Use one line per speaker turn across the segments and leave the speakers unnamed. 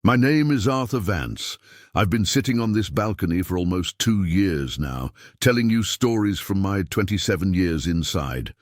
My name is Arthur Vance. I've been sitting on this balcony for almost 2 years now, telling you stories from my 27 years inside.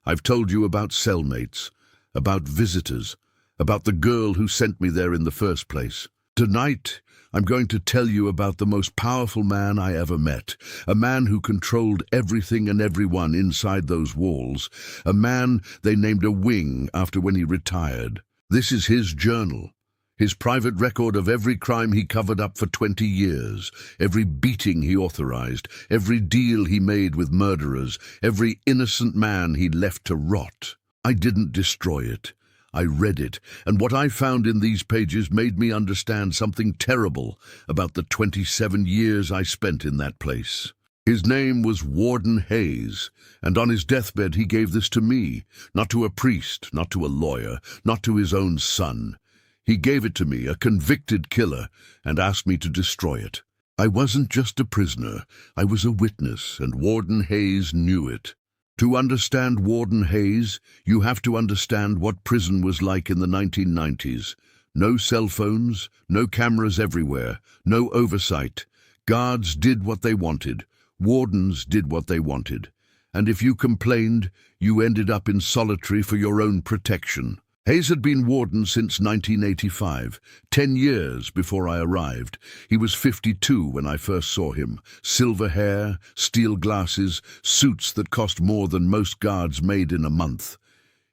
I've told you about cellmates, about visitors, about the girl who sent me there in the first place. Tonight, I'm going to tell you about the most powerful man I ever met, a man who controlled everything and everyone inside those walls, a man they named a wing after when he retired. This is his journal. His private record of every crime he covered up for 20 years, every beating he authorized, every deal he made with murderers, every innocent man he left to rot. I didn't destroy it. I read it, and what I found in these pages made me understand something terrible about the 27 years I spent in that place. His name was Warden Hayes, and on his deathbed he gave this to me, not to a priest, not to a lawyer, not to his own son. He gave it to me, a convicted killer, and asked me to destroy it. I wasn't just a prisoner, I was a witness, and Warden Hayes knew it. To understand Warden Hayes, you have to understand what prison was like in the 1990s. No cell phones, no cameras everywhere, no oversight. Guards did what they wanted. Wardens did what they wanted. And if you complained, you ended up in solitary for your own protection. Hayes had been warden since 1985, 10 years before I arrived. He was 52 when I first saw him. Silver hair, steel glasses, suits that cost more than most guards made in a month.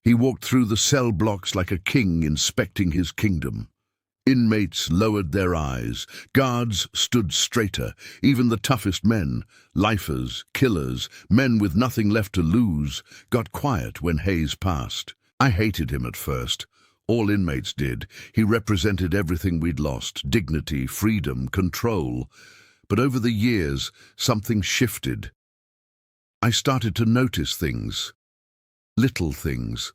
He walked through the cell blocks like a king inspecting his kingdom. Inmates lowered their eyes. Guards stood straighter. Even the toughest men, lifers, killers, men with nothing left to lose, got quiet when Hayes passed. I hated him at first. All inmates did. He represented everything we'd lost: dignity, freedom, control. But over the years, something shifted. I started to notice things. Little things.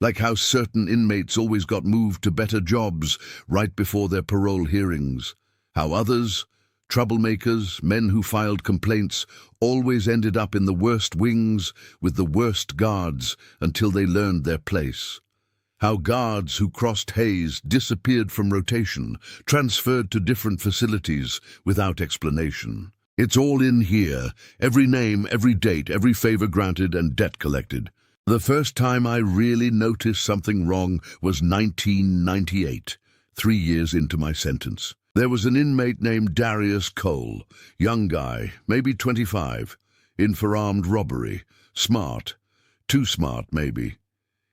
Like how certain inmates always got moved to better jobs right before their parole hearings. How others, troublemakers, men who filed complaints, always ended up in the worst wings with the worst guards until they learned their place. How guards who crossed Hayes disappeared from rotation, transferred to different facilities without explanation. It's all in here, every name, every date, every favor granted and debt collected. The first time I really noticed something wrong was 1998, 3 years into my sentence. There was an inmate named Darius Cole, young guy, maybe 25, in for armed robbery, smart, too smart maybe.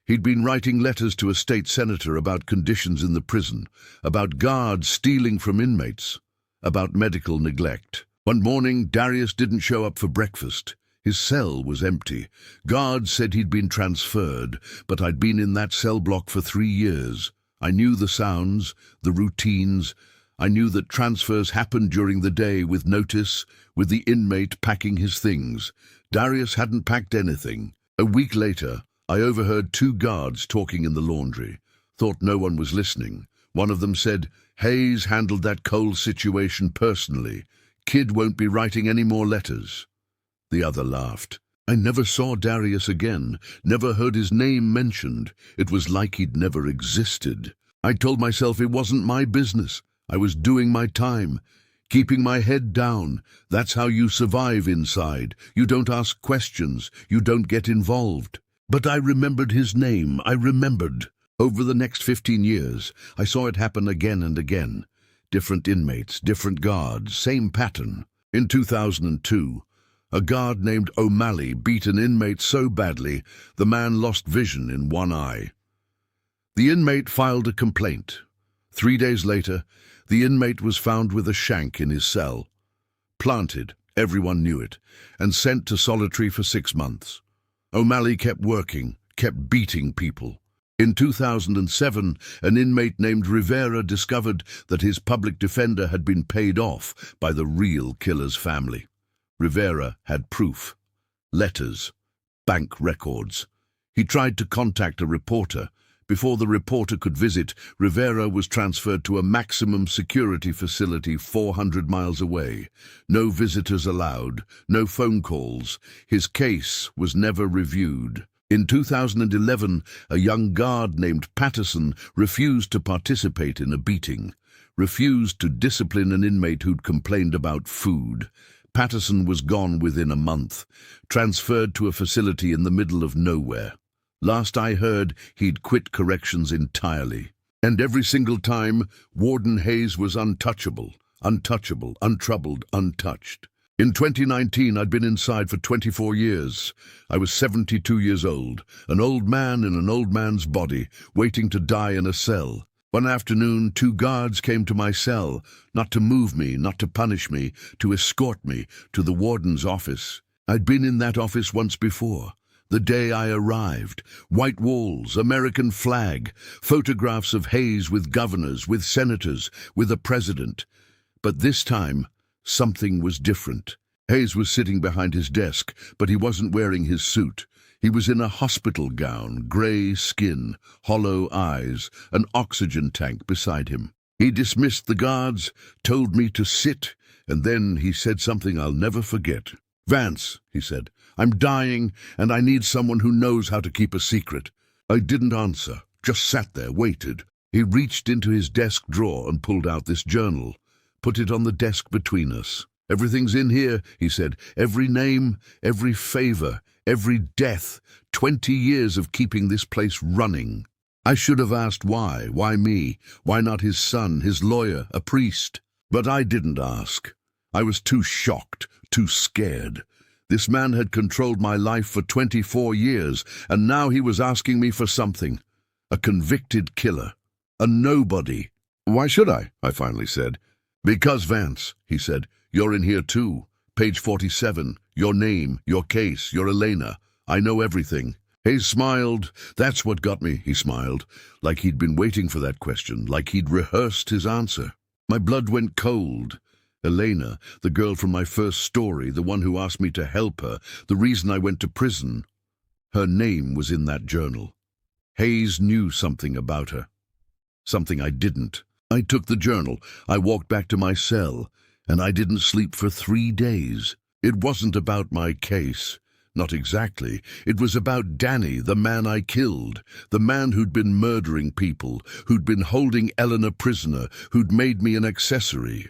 He'd been writing letters to a state senator about conditions in the prison, about guards stealing from inmates, about medical neglect. One morning, Darius didn't show up for breakfast. His cell was empty. Guards said he'd been transferred, but I'd been in that cell block for 3 years. I knew the sounds, the routines. I knew that transfers happened during the day with notice, with the inmate packing his things. Darius hadn't packed anything. A week later, I overheard 2 guards talking in the laundry. Thought no one was listening. One of them said, "Hayes handled that Cole situation personally. Kid won't be writing any more letters." The other laughed. I never saw Darius again, never heard his name mentioned. It was like he'd never existed. I told myself it wasn't my business. I was doing my time, keeping my head down. That's how you survive inside. You don't ask questions. You don't get involved. But I remembered his name. I remembered. Over the next 15 years, I saw it happen again and again. Different inmates, different guards, same pattern. In 2002, a guard named O'Malley beat an inmate so badly, the man lost vision in one eye. The inmate filed a complaint. 3 days later, the inmate was found with a shank in his cell. Planted, everyone knew it, and sent to solitary for 6 months. O'Malley kept working, kept beating people. In 2007, an inmate named Rivera discovered that his public defender had been paid off by the real killer's family. Rivera had proof, letters, bank records. He tried to contact a reporter. Before the reporter could visit, Rivera was transferred to a maximum security facility 400 miles away. No visitors allowed, no phone calls. His case was never reviewed. In 2011, a young guard named Patterson refused to participate in a beating. refused to discipline an inmate who'd complained about food. Patterson was gone within a month, transferred to a facility in the middle of nowhere. Last I heard, he'd quit corrections entirely. And every single time, Warden Hayes was untouchable, untroubled, untouched. In 2019, I'd been inside for 24 years. I was 72 years old, an old man in an old man's body, waiting to die in a cell. One afternoon, 2 guards came to my cell, not to move me, not to punish me, to escort me to the warden's office. I'd been in that office once before. The day I arrived, white walls, American flag, photographs of Hayes with governors, with senators, with a president. But this time, something was different. Hayes was sitting behind his desk, but he wasn't wearing his suit. He was in a hospital gown, grey skin, hollow eyes, an oxygen tank beside him. He dismissed the guards, told me to sit, and then he said something I'll never forget. "Vance," he said, "I'm dying, and I need someone who knows how to keep a secret." I didn't answer, just sat there, waited. He reached into his desk drawer and pulled out this journal, put it on the desk between us. "Everything's in here," he said. "Every name, every favor, every death, 20 years of keeping this place running." I should have asked why me? Why not his son, his lawyer, a priest? But I didn't ask. I was too shocked, too scared. This man had controlled my life for 24 years, and now he was asking me for something. A convicted killer. A nobody. "Why should I?" I finally said. "Because, Vance," he said, "you're in here too. Page 47. Your name, your case, your Elena. I know everything." Hayes smiled. "That's what got me," he smiled, like he'd been waiting for that question, like he'd rehearsed his answer. My blood went cold. Elena, the girl from my first story, the one who asked me to help her, the reason I went to prison. Her name was in that journal. Hayes knew something about her. Something I didn't. I took the journal. I walked back to my cell, and I didn't sleep for 3 days. It wasn't about my case. Not exactly. It was about Danny, the man I killed, the man who'd been murdering people, who'd been holding Eleanor prisoner, who'd made me an accessory.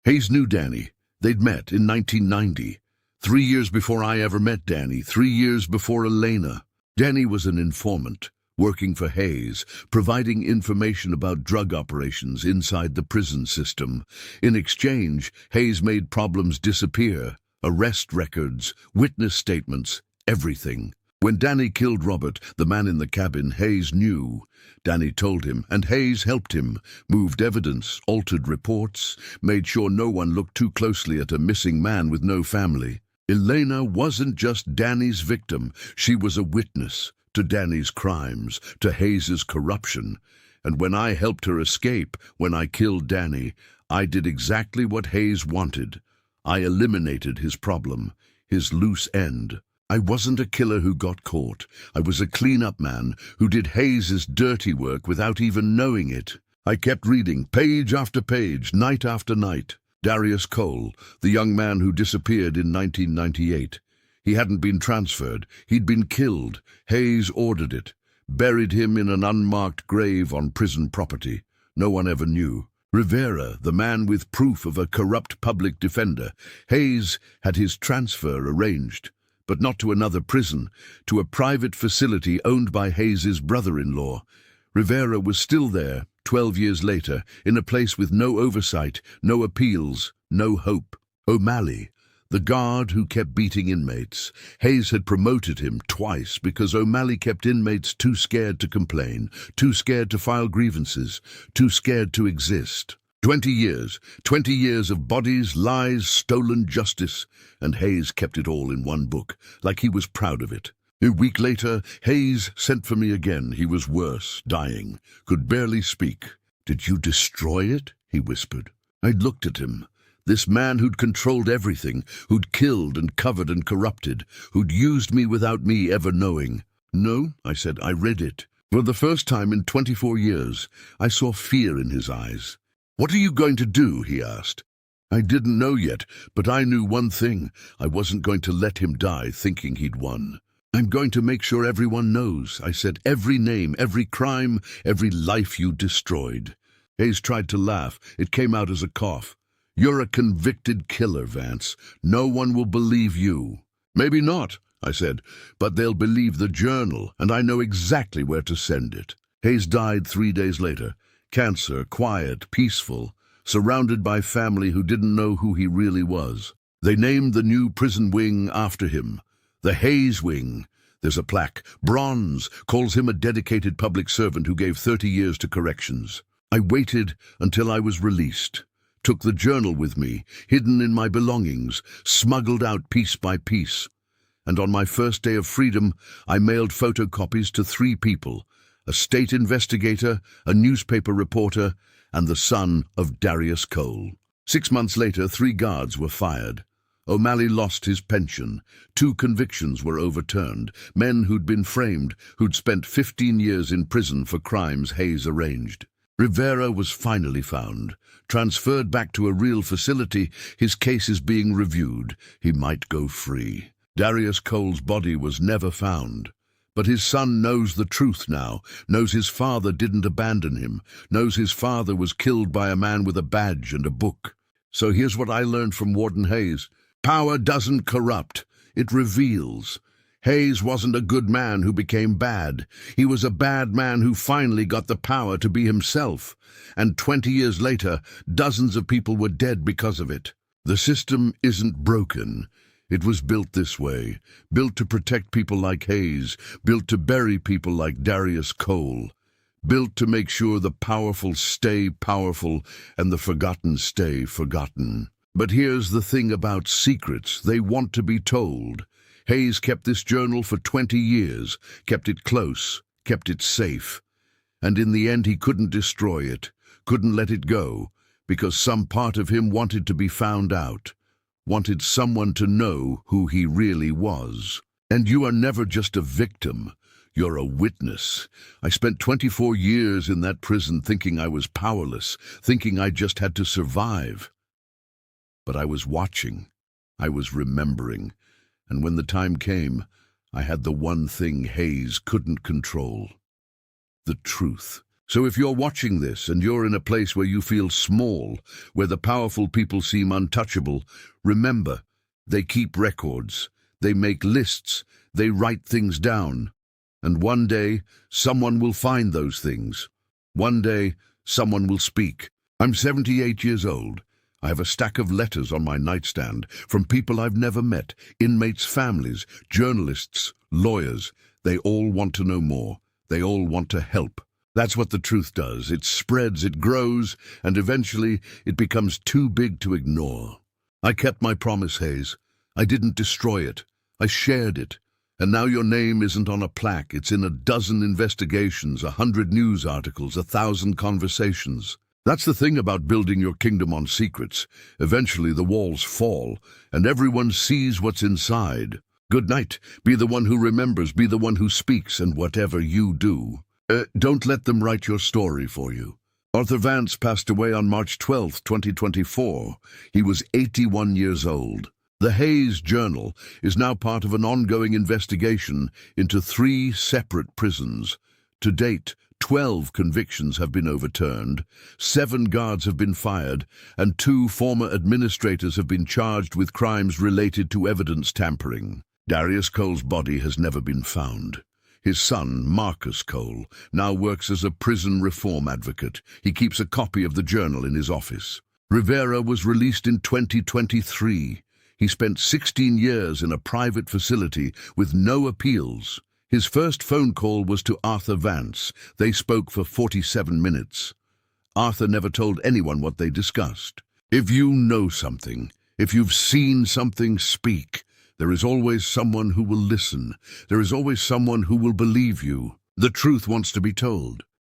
Hayes knew Danny. They'd met in 1990. 3 years before I ever met Danny, 3 years before Elena. Danny was an informant, working for Hayes, providing information about drug operations inside the prison system. In exchange, Hayes made problems disappear. Arrest records, witness statements, everything. When Danny killed Robert, the man in the cabin, Hayes knew. Danny told him, and Hayes helped him, moved evidence, altered reports, made sure no one looked too closely at a missing man with no family. Elena wasn't just Danny's victim. She was a witness to Danny's crimes, to Hayes's corruption. And when I helped her escape, when I killed Danny, I did exactly what Hayes wanted. I eliminated his problem, his loose end. I wasn't a killer who got caught. I was a clean-up man who did Hayes's dirty work without even knowing it. I kept reading, page after page, night after night. Darius Cole, the young man who disappeared in 1998. He hadn't been transferred. He'd been killed. Hayes ordered it. Buried him in an unmarked grave on prison property. No one ever knew. Rivera, the man with proof of a corrupt public defender. Hayes had his transfer arranged. But not to another prison, to a private facility owned by Hayes's brother-in-law. Rivera was still there, 12 years later, in a place with no oversight, no appeals, no hope. O'Malley, the guard who kept beating inmates. Hayes had promoted him twice because O'Malley kept inmates too scared to complain, too scared to file grievances, too scared to exist. 20 years of bodies, lies, stolen justice, and Hayes kept it all in one book, like he was proud of it. A week later, Hayes sent for me again. He was worse, dying, could barely speak. "Did you destroy it?" he whispered. I looked at him. This man who'd controlled everything, who'd killed and covered and corrupted, who'd used me without me ever knowing. "No," I said, "I read it." For the first time in 24 years, I saw fear in his eyes. "What are you going to do?" he asked. I didn't know yet, but I knew one thing. I wasn't going to let him die thinking he'd won. "I'm going to make sure everyone knows," I said, "every name, every crime, every life you destroyed." Hayes tried to laugh. It came out as a cough. "You're a convicted killer, Vance. No one will believe you." "Maybe not," I said, "but they'll believe the journal, and I know exactly where to send it." Hayes died 3 days later. Cancer, quiet, peaceful, surrounded by family who didn't know who he really was. They named the new prison wing after him, the Hayes Wing. There's a plaque, bronze, calls him a dedicated public servant who gave 30 years to corrections. I waited until I was released, took the journal with me, hidden in my belongings, smuggled out piece by piece. And on my first day of freedom, I mailed photocopies to 3 people, a state investigator, a newspaper reporter, and the son of Darius Cole. 6 months later, 3 guards were fired. O'Malley lost his pension. 2 convictions were overturned. Men who'd been framed, who'd spent 15 years in prison for crimes Hayes arranged. Rivera was finally found. Transferred back to a real facility, his case is being reviewed. He might go free. Darius Cole's body was never found. But his son knows the truth now, knows his father didn't abandon him, knows his father was killed by a man with a badge and a book. So here's what I learned from Warden Hayes. Power doesn't corrupt, it reveals. Hayes wasn't a good man who became bad. He was a bad man who finally got the power to be himself. And 20 years later, dozens of people were dead because of it. The system isn't broken. It was built this way, built to protect people like Hayes, built to bury people like Darius Cole, built to make sure the powerful stay powerful and the forgotten stay forgotten. But here's the thing about secrets, they want to be told. Hayes kept this journal for 20 years, kept it close, kept it safe. And in the end he couldn't destroy it, couldn't let it go, because some part of him wanted to be found out. Wanted someone to know who he really was. And you are never just a victim, you're a witness. I spent 24 years in that prison thinking I was powerless, thinking I just had to survive. But I was watching, I was remembering, and when the time came, I had the one thing Hayes couldn't control: the truth. So if you're watching this and you're in a place where you feel small, where the powerful people seem untouchable, remember, they keep records, they make lists, they write things down. And one day, someone will find those things. One day, someone will speak. I'm 78 years old. I have a stack of letters on my nightstand from people I've never met, inmates' families, journalists, lawyers. They all want to know more. They all want to help. That's what the truth does. It spreads, it grows, and eventually it becomes too big to ignore. I kept my promise, Hayes. I didn't destroy it. I shared it. And now your name isn't on a plaque. It's in a dozen investigations, 100 news articles, 1,000 conversations. That's the thing about building your kingdom on secrets. Eventually the walls fall, and everyone sees what's inside. Good night. Be the one who remembers, be the one who speaks, and whatever you do, don't let them write your story for you. Arthur Vance passed away on March 12, 2024. He was 81 years old. The Hayes Journal is now part of an ongoing investigation into 3 separate prisons. To date, 12 convictions have been overturned, 7 guards have been fired, and 2 former administrators have been charged with crimes related to evidence tampering. Darius Cole's body has never been found. His son, Marcus Cole, now works as a prison reform advocate. He keeps a copy of the journal in his office. Rivera was released in 2023. He spent 16 years in a private facility with no appeals. His first phone call was to Arthur Vance. They spoke for 47 minutes. Arthur never told anyone what they discussed. If you know something, if you've seen something, speak. There is always someone who will listen. There is always someone who will believe you. The truth wants to be told.